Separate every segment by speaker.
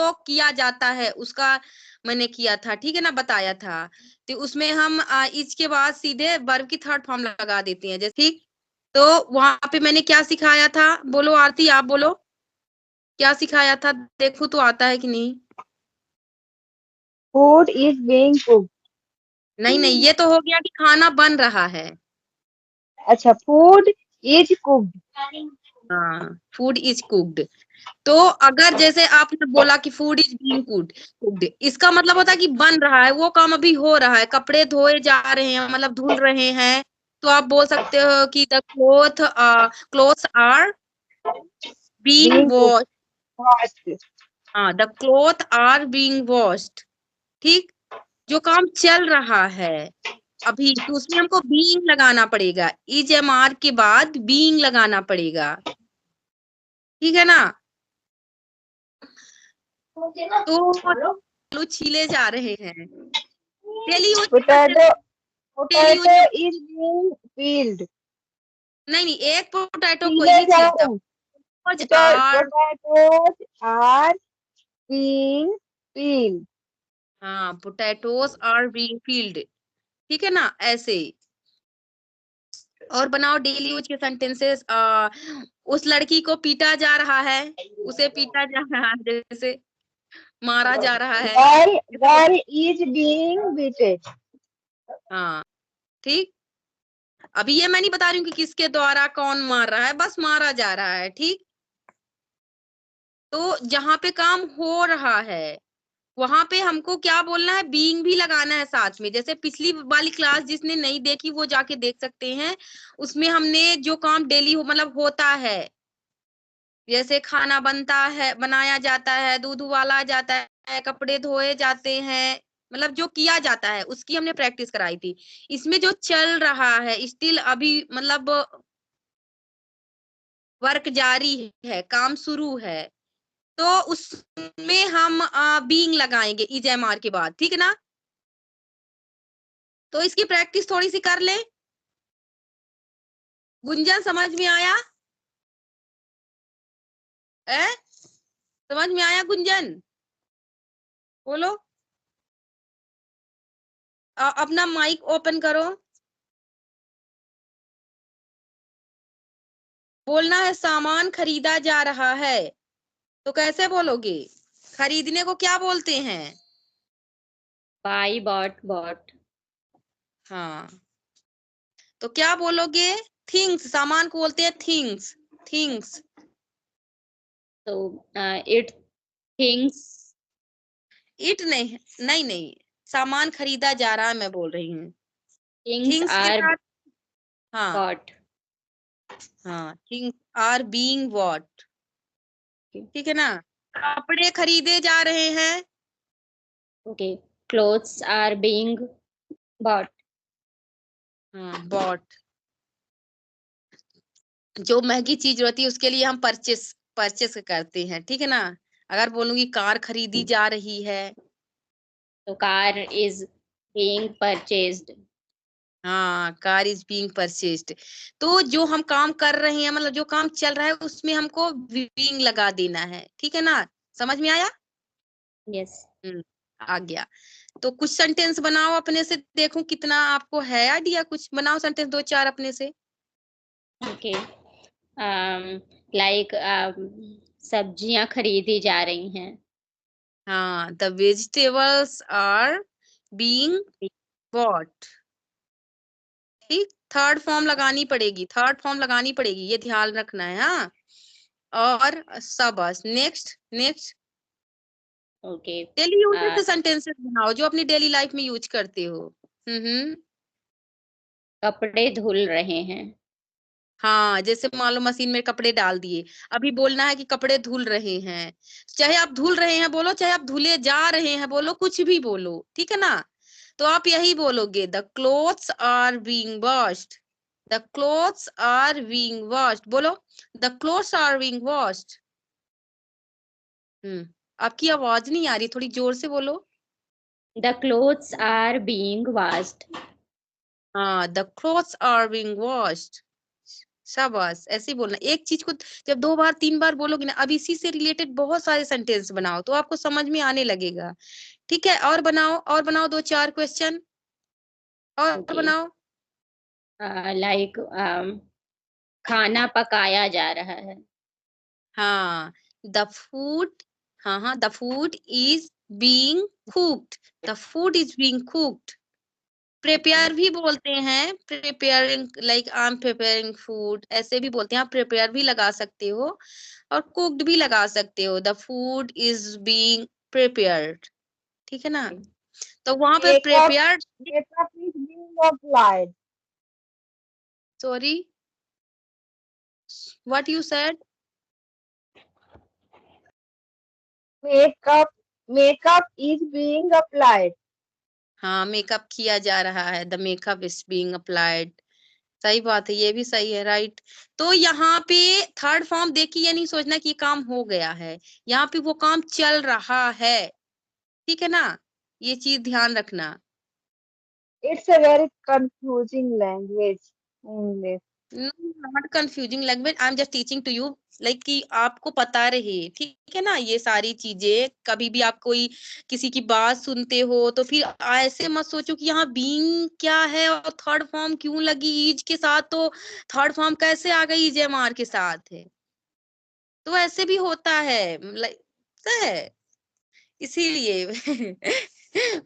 Speaker 1: जो किया जाता है उसका मैंने किया था, ठीक है ना, बताया था। तो उसमें हम इज के बाद सीधे वर्ब की थर्ड फॉर्म लगा देते हैं, जैसे ठीक। तो वहां पे मैंने क्या सिखाया था, बोलो आरती, आप बोलो क्या सिखाया था, देखो तो आता है कि नहीं।
Speaker 2: Food is being cooked.
Speaker 1: नहीं नहीं, ये तो हो गया कि खाना बन रहा है।
Speaker 2: अच्छा, फूड इज कुक्ड।
Speaker 1: हाँ, फूड इज कुक्ड। तो अगर जैसे आपने बोला कि फूड इज बीइंग कुक्ड, इसका मतलब होता है कि बन रहा है, वो काम अभी हो रहा है, कपड़े धोए जा रहे हैं, मतलब धुल रहे हैं। तो आप बोल सकते हो कि the clothes are being
Speaker 2: being
Speaker 1: wash.
Speaker 2: Cooked.
Speaker 1: हाँ, the cloth are being washed. ठीक। जो काम चल रहा है अभी, तो उसमें हमको बीइंग लगाना पड़ेगा, इज एम आर के बाद बीइंग लगाना पड़ेगा, ठीक है ना। तो आलू छीले जा रहे हैं, डेली यूज के
Speaker 2: potato
Speaker 1: sentence. Daily use
Speaker 2: potato
Speaker 1: में
Speaker 2: इज बीइंग पील्ड।
Speaker 1: नहीं नहीं, एक पोटैटो को
Speaker 2: पीले
Speaker 1: ही
Speaker 2: जा
Speaker 1: छीलता
Speaker 2: रहे
Speaker 1: हूँ।
Speaker 2: हैं।
Speaker 1: Are,
Speaker 2: potatoes are being peeled.
Speaker 1: हाँ, पोटैटोस आर बीइंग पील्ड, ठीक है ना, ऐसे। और बनाओ डेली यूज के सेंटेंसेस। उस लड़की को पीटा जा रहा है, उसे पीटा जा रहा है, जैसे मारा जा रहा है, इसको।
Speaker 2: Girl is being beated.
Speaker 1: हाँ, ठीक। अभी ये मैं नहीं बता रही हूँ कि किसके द्वारा कौन मार रहा है, बस मारा जा रहा है, ठीक। तो जहां पे काम हो रहा है वहां पे हमको क्या बोलना है, बीइंग भी लगाना है साथ में। जैसे पिछली वाली क्लास जिसने नहीं देखी वो जाके देख सकते हैं, उसमें हमने जो काम डेली हो मतलब होता है, जैसे खाना बनता है, बनाया जाता है, दूध उबाला जाता है, कपड़े धोए जाते हैं, मतलब जो किया जाता है उसकी हमने प्रैक्टिस कराई थी। इसमें जो चल रहा है स्टिल अभी, मतलब वर्क जारी है, काम शुरू है, तो उसमें हम बीइंग लगाएंगे इज एम आर के बाद, ठीक है ना। तो इसकी प्रैक्टिस थोड़ी सी कर ले। गुंजन समझ में आया? ए, समझ में आया गुंजन? बोलो। अपना माइक ओपन करो। बोलना है सामान खरीदा जा रहा है, तो कैसे बोलोगे? खरीदने को क्या बोलते हैं?
Speaker 3: Buy, bought, bought.
Speaker 1: हाँ, तो क्या बोलोगे? थिंग्स, सामान को बोलते हैं थिंग्स। थिंग्स।
Speaker 3: तो इट थिंग्स।
Speaker 1: इट नहीं, नहीं नहीं, सामान खरीदा जा रहा है मैं बोल रही हूँ।
Speaker 3: थिंग्स
Speaker 1: थिंग्स के
Speaker 3: आर
Speaker 1: साथ, हाँ
Speaker 3: बॉट।
Speaker 1: हाँ, थिंग्स आर बीइंग बॉट, ठीक है ना। कपड़े खरीदे जा रहे हैं।
Speaker 3: Okay, clothes are being bought.
Speaker 1: हाँ, बॉट। जो महंगी चीज होती है उसके लिए हम परचेस परचेस करते हैं, ठीक है ना। अगर बोलूंगी कार खरीदी जा रही है,
Speaker 3: तो कार इज बीइंग परचेज्ड।
Speaker 1: हाँ, कार इज बीइंग परचेस्ड। तो जो हम काम कर रहे हैं, मतलब जो काम चल रहा है उसमें हमको बीइंग लगा देना है, ठीक है ना। समझ में आया?
Speaker 3: यस।
Speaker 1: आ गया। तो कुछ सेंटेंस बनाओ अपने से, देखूं कितना आपको है आइडिया। कुछ बनाओ सेंटेंस दो चार अपने से।
Speaker 3: ओके, लाइक सब्जियां खरीदी जा रही हैं।
Speaker 1: हाँ, the vegetables are being bought, ठीक। थर्ड फॉर्म लगानी पड़ेगी, थर्ड फॉर्म लगानी पड़ेगी, ये ध्यान रखना है, हाँ। और सब बस, next next.
Speaker 3: Okay,
Speaker 1: daily use से सेंटेंसेस बनाओ जो अपनी डेली लाइफ में यूज करते हो। हम्म।
Speaker 3: कपड़े धुल रहे हैं।
Speaker 1: हाँ, जैसे मान लो मशीन में कपड़े डाल दिए, अभी बोलना है कि कपड़े धुल रहे हैं। चाहे आप धुल रहे हैं बोलो, चाहे आप धुले जा रहे हैं बोलो, कुछ भी बोलो, ठीक है ना। तो आप यही बोलोगे, the clothes are being washed. The clothes are being washed, बोलो। The clothes are being washed. आपकी आवाज नहीं आ रही, थोड़ी जोर से बोलो।
Speaker 3: The clothes are being washed.
Speaker 1: हाँ, the clothes are being washed. शाबाश, ऐसे ही बोलना। एक चीज को जब 2 बार 3 बार बोलोगे ना, अब इसी से रिलेटेड बहुत सारे सेंटेंस बनाओ तो आपको समझ में आने लगेगा। ठीक है, और बनाओ 2-4 क्वेश्चन और
Speaker 3: ओके।
Speaker 1: बनाओ।
Speaker 3: लाइक खाना पकाया जा रहा है।
Speaker 1: हाँ, द फूड, हाँ, the food is being cooked, the food is being cooked. Prepare भी बोलते हैं, preparing, like I am preparing food, ऐसे भी बोलते हैं। आप प्रिपेयर भी लगा सकते हो और कुक्ड भी लगा सकते हो। The food is being prepared, ठीक है ना। तो वहां पे
Speaker 2: Makeup,
Speaker 1: prepared,
Speaker 2: makeup is being applied.
Speaker 1: Sorry, what you said?
Speaker 2: Makeup, makeup is being applied.
Speaker 1: हाँ, मेकअप किया जा रहा है, the makeup is being applied. सही बात है, ये भी सही है, राइट। तो यहाँ पे थर्ड फॉर्म देखिए, ये नहीं सोचना कि ये काम हो गया है, यहाँ पे वो काम चल रहा है, ठीक है ना, ये चीज ध्यान रखना।
Speaker 2: It's a very confusing language, English.
Speaker 1: Not confusing language, I am just teaching to you, like कि आपको पता रहे, ठीक है ना, ये सारी चीजें। कभी भी आप कोई किसी की बात सुनते हो तो फिर ऐसे मत सोचो कि यहाँ बीइंग क्या है और थर्ड फॉर्म क्यों लगी ईज के साथ, तो थर्ड फॉर्म कैसे आ गई ईज एम आर के साथ है। तो ऐसे भी होता है, लाइक है, इसीलिए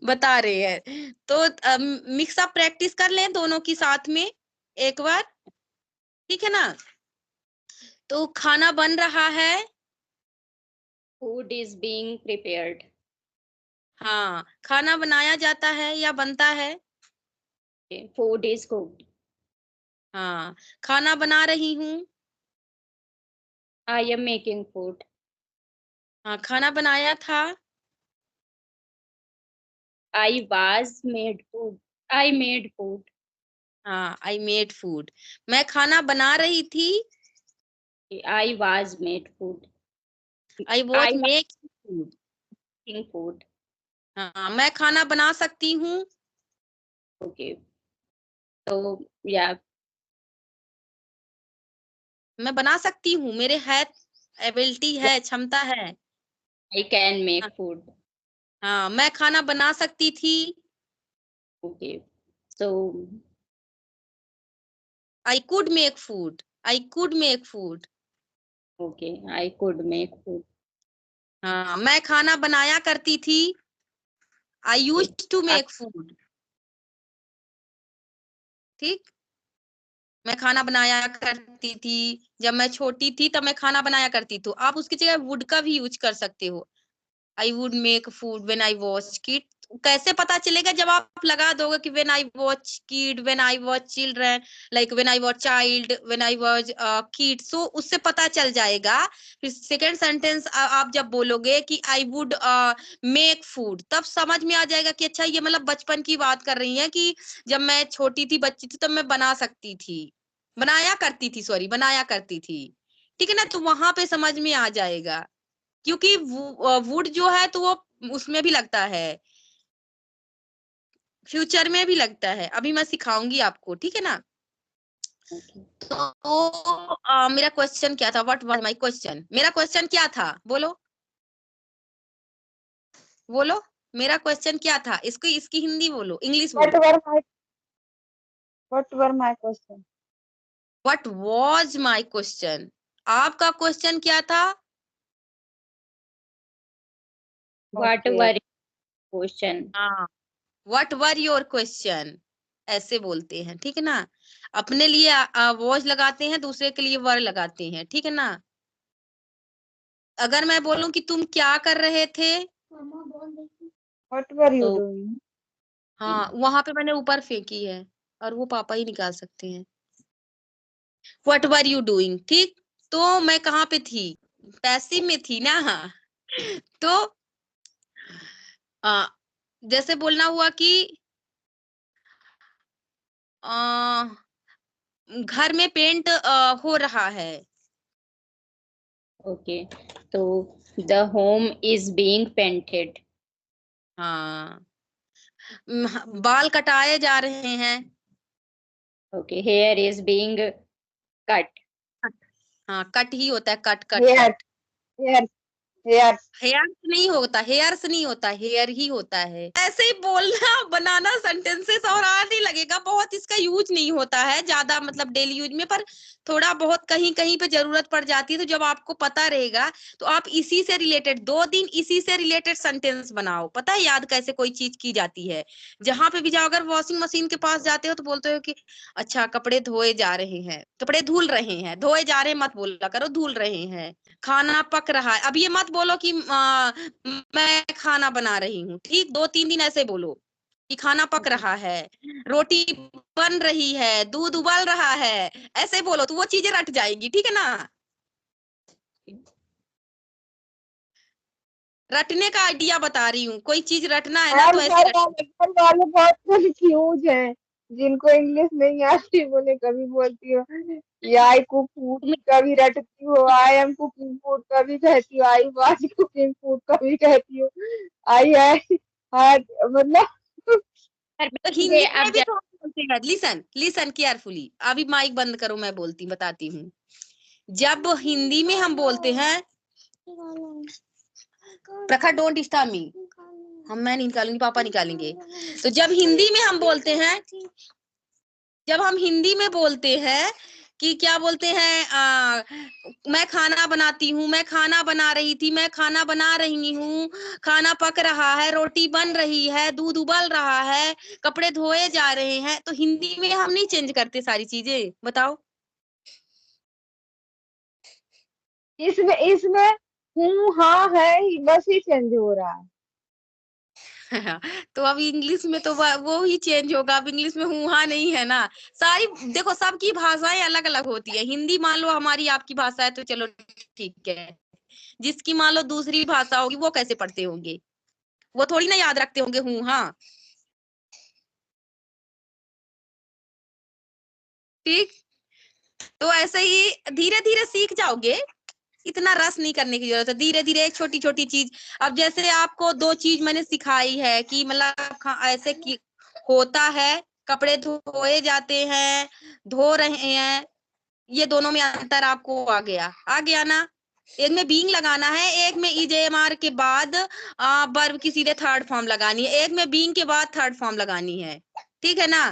Speaker 1: बता रहे हैं। तो मिक्स अप प्रैक्टिस कर लें दोनों की साथ में एक बार, ठीक है ना। तो खाना बन रहा है,
Speaker 3: फूड इज बीइंग प्रिपेयर्ड।
Speaker 1: हाँ, खाना बनाया जाता है या बनता है,
Speaker 3: फूड इज कुक्ड।
Speaker 1: हाँ, खाना बना रही हूँ,
Speaker 3: आई एम मेकिंग फूड।
Speaker 1: हाँ, खाना बनाया था,
Speaker 3: I was made food. I made food.
Speaker 1: हाँ, आई मेड फूड। मैं खाना बना रही थी,
Speaker 3: I was made food.
Speaker 1: I was
Speaker 3: I was
Speaker 1: making food.
Speaker 3: Making food.
Speaker 1: हाँ, मैं खाना बना सकती हूँ,
Speaker 3: ओके। तो या
Speaker 1: मैं बना सकती हूँ, मेरे है एबिलिटी है, क्षमता है।
Speaker 3: आई कैन
Speaker 1: हाँ,
Speaker 3: मेक फूड।
Speaker 1: हाँ, मैं खाना बना सकती थी,
Speaker 3: okay. So
Speaker 1: I could make food, I could make food.
Speaker 3: Okay, I could make food.
Speaker 1: हाँ, मैं खाना बनाया करती थी, I used to make food, ठीक। मैं खाना बनाया करती थी, जब मैं छोटी थी तब मैं खाना बनाया करती थी। आप उसकी जगह वुड का भी यूज कर सकते हो, I would make food when I was kid. कैसे पता चलेगा, जब आप लगा दोगे कि when I was kid, when I was children, like when I was child, when I was kid, so उससे पता चल जाएगा। फिर सेकंड सेंटेंस आप जब बोलोगे कि आई वुड मेक फूड, तब समझ में आ जाएगा कि अच्छा, ये मतलब बचपन की बात कर रही है कि जब मैं छोटी थी, बच्ची थी, तब मैं बना सकती थी, बनाया करती थी, सॉरी, बनाया करती थी, ठीक है ना। तो वहां पे समझ में आ जाएगा, क्योंकि वुड जो है तो वो उसमें भी लगता है, फ्यूचर में भी लगता है। अभी मैं सिखाऊंगी आपको, ठीक है ना। तो मेरा क्वेश्चन क्या था, व्हाट वाज माय क्वेश्चन, मेरा क्वेश्चन क्या था, बोलो बोलो, मेरा क्वेश्चन क्या था, इसको इसकी हिंदी बोलो, इंग्लिश
Speaker 2: What
Speaker 1: बोलो।
Speaker 2: were my question?
Speaker 1: What was my question, आपका क्वेश्चन क्या था,
Speaker 3: व्हाट
Speaker 2: Okay.
Speaker 3: Were question.
Speaker 1: हाँ, व्हाट वर योर क्वेश्चन, ऐसे बोलते हैं, ठीक है ना। अपने लिए वॉज लगाते हैं, दूसरे के लिए वर लगाते हैं, ठीक है ना। अगर मैं बोलूं कि तुम क्या कर रहे थे,
Speaker 2: What were you
Speaker 3: तो
Speaker 2: doing?
Speaker 1: हाँ, वहां पे मैंने ऊपर फेंकी है और वो पापा ही निकाल सकते हैं। व्हाट वर यू डूइंग, ठीक। तो मैं कहाँ पे थी, पैसिव में थी ना। तो आ, जैसे बोलना हुआ कि आ, घर में पेंट हो रहा है,
Speaker 3: ओके। तो the home is being painted.
Speaker 1: हाँ, बाल कटाए जा रहे हैं,
Speaker 3: okay, hair is being cut.
Speaker 1: हाँ कट ही होता है, cut cut
Speaker 2: hair
Speaker 1: cut.
Speaker 2: Hair hair
Speaker 1: hairs नहीं होता, हेयर्स नहीं होता, हेयर ही होता है। ऐसे ही बोलना बनाना सेंटेंसेस और आने लगेगा। बहुत इसका यूज नहीं होता है ज्यादा, मतलब डेली यूज में, पर थोड़ा बहुत कहीं कहीं पे जरूरत पड़ जाती है। तो जब आपको पता रहेगा तो आप इसी से रिलेटेड 2 दिन इसी से रिलेटेड सेंटेंस बनाओ। पता है याद कैसे कोई चीज की जाती है? जहां पे भी जाओ, अगर वॉशिंग मशीन के पास जाते हो तो बोलते हो कि अच्छा कपड़े धोए जा रहे हैं, कपड़े धुल रहे हैं, धोए जा रहे हैं मत बोला करो, धुल रहे हैं। खाना पक रहा है, अब ये मत बोलो कि मैं खाना बना रही हूँ। ठीक, 2-3 दिन ऐसे बोलो कि खाना पक रहा है, रोटी बन रही है, दूध उबल रहा है। ऐसे बोलो तो वो चीजें रट जाएंगी। ठीक है ना? रटने का आइडिया बता रही हूँ। कोई चीज रटना है ना
Speaker 2: और
Speaker 1: तो ऐसे
Speaker 2: घर वाले बहुत कंफ्यूज हैं, जिनको इंग्लिश नहीं आती, बोले कभी बोलती हो ये आई कुक फूड, कभी रटती हो आई एम कुकिंग फूड, कभी कहती हो आई वाज कुकिंग फूड, कभी कहती हो आई हैड, मतलब
Speaker 1: तो हिंदी में भी थोड़ा बोलते हैं। लिसन लिसन केयरफुली, अभी माइक बंद करो, मैं बताती हूँ। जब हिंदी में हम बोलते हैं, प्रखर डोंट डिस्टर्ब मी, मैं नहीं निकालूंगी, पापा निकालेंगे। तो जब हिंदी में हम बोलते हैं, जब हम हिंदी में बोलते हैं कि क्या बोलते हैं, मैं खाना बनाती हूँ, मैं खाना बना रही थी, मैं खाना बना रही हूँ, खाना पक रहा है, रोटी बन रही है, दूध उबल रहा है, कपड़े धोए जा रहे हैं, तो हिंदी में हम नहीं चेंज करते सारी चीजें। बताओ।
Speaker 2: इसमें इसमें हूँ हाँ है बस ही चेंज हो रहा है।
Speaker 1: तो अब इंग्लिश में तो वो ही चेंज होगा। अब इंग्लिश में हूँ हाँ नहीं है ना। सारी देखो, सबकी भाषाएं अलग अलग होती है। हिंदी मान लो हमारी आपकी भाषा है तो चलो ठीक है, जिसकी मान लो दूसरी भाषा होगी वो कैसे पढ़ते होंगे? वो थोड़ी ना याद रखते होंगे हूँ हाँ। ठीक, तो ऐसे ही धीरे धीरे सीख जाओगे। इतना रस नहीं करने की जरूरत है, धीरे धीरे एक छोटी छोटी चीज। अब जैसे आपको 2 चीज मैंने सिखाई है कि मतलब ऐसे की होता है, कपड़े धोए जाते हैं, धो रहे हैं, ये दोनों में अंतर आपको आ गया ना? एक में बीइंग लगाना है, एक में ईजेएमआर के बाद वर्ब की सीधे थर्ड फॉर्म लगानी है, एक में बीइंग के बाद थर्ड फॉर्म लगानी है। ठीक है ना?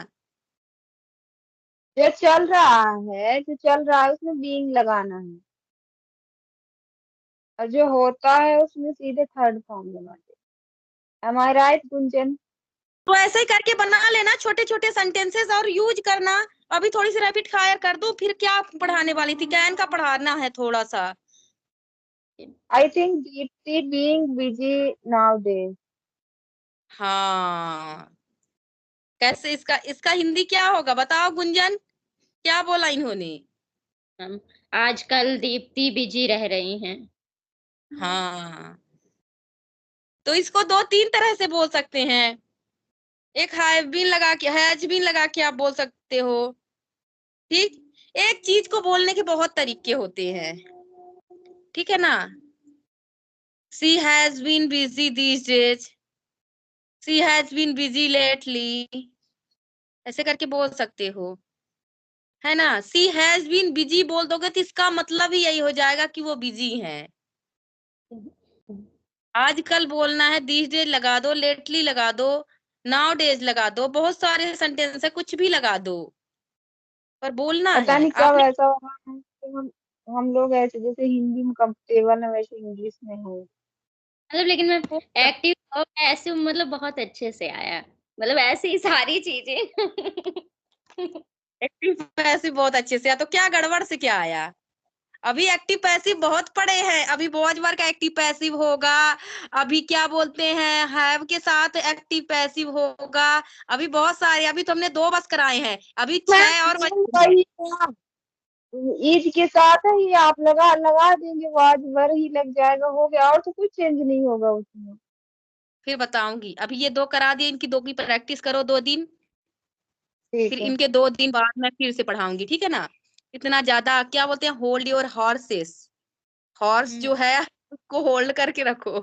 Speaker 2: जो चल रहा है उसमें बीइंग लगाना है, और जो होता है उसमें सीधे थर्ड फॉर्म लगाते हैं। एम आई राइट गुंजन?
Speaker 1: तो ऐसे ही करके बना लेना छोटे छोटे सेंटेंसेस और यूज करना। अभी थोड़ी सी रैपिड फायर कर दो, फिर क्या पढ़ाने वाली थी? कैन का पढ़ाना है थोड़ा सा।
Speaker 2: I think Deepti being busy now days.
Speaker 1: हाँ, कैसे इसका इसका हिंदी क्या होगा बताओ गुंजन, क्या बोला इन्होंने?
Speaker 3: हम आजकल दीप्ति बिजी रह रही हैं।
Speaker 1: हाँ, तो इसको 2-3 तरह से बोल सकते हैं। एक हैज बीन लगा के आप बोल सकते हो। ठीक, एक चीज को बोलने के बहुत तरीके होते हैं। ठीक है ना? She has been busy these days, she has been busy lately, ऐसे करके बोल सकते हो, है ना? शी हैज बीन बिजी बोल दोगे तो इसका मतलब ही यही हो जाएगा कि वो बिजी है। आजकल बोलना है, दीज डेज लगा दो, लेटली लगा दो, नाउ डेज लगा दो, बहुत सारे सेंटेंस है, कुछ भी लगा दो, पर बोलना
Speaker 2: पता
Speaker 1: है
Speaker 2: नहीं कब
Speaker 1: आपने।
Speaker 2: ऐसा हुआ है कि हम लोग ऐसे जैसे हिंदी में कंफर्टेबल है वैसे इंग्लिश में हो।
Speaker 3: मतलब लेकिन मैं एक्टिव ऐसे मतलब बहुत अच्छे से आया, मतलब ऐसी ही सारी चीजें।
Speaker 1: एक्टिव पैसिव बहुत अच्छे से, या तो क्या गड़बड़ से क्या आया? अभी एक्टिव पैसिव बहुत पड़े हैं, अभी बहुत बार का एक्टिव पैसिव होगा, अभी क्या बोलते हैं हैव के साथ एक्टिव पैसिव होगा, अभी बहुत सारे, अभी तो हमने 2 बस कराए हैं, अभी 6 और बचे हैं।
Speaker 2: वही ईद के साथ ही आप लगा लगा देंगे, वाज वर ही लग जाएगा, हो गया, और तो कुछ चेंज नहीं होगा उसमें।
Speaker 1: फिर बताऊंगी, अभी ये 2 करा दिए, इनकी 2 की प्रैक्टिस करो 2 दिन, फिर
Speaker 2: ठीक है।
Speaker 1: इनके 2 दिन बाद मैं फिर से पढ़ाऊंगी। ठीक है ना? इतना ज्यादा क्या बोलते हैं, होल्ड योर हॉर्सेस, हॉर्स जो है उसको होल्ड करके रखो।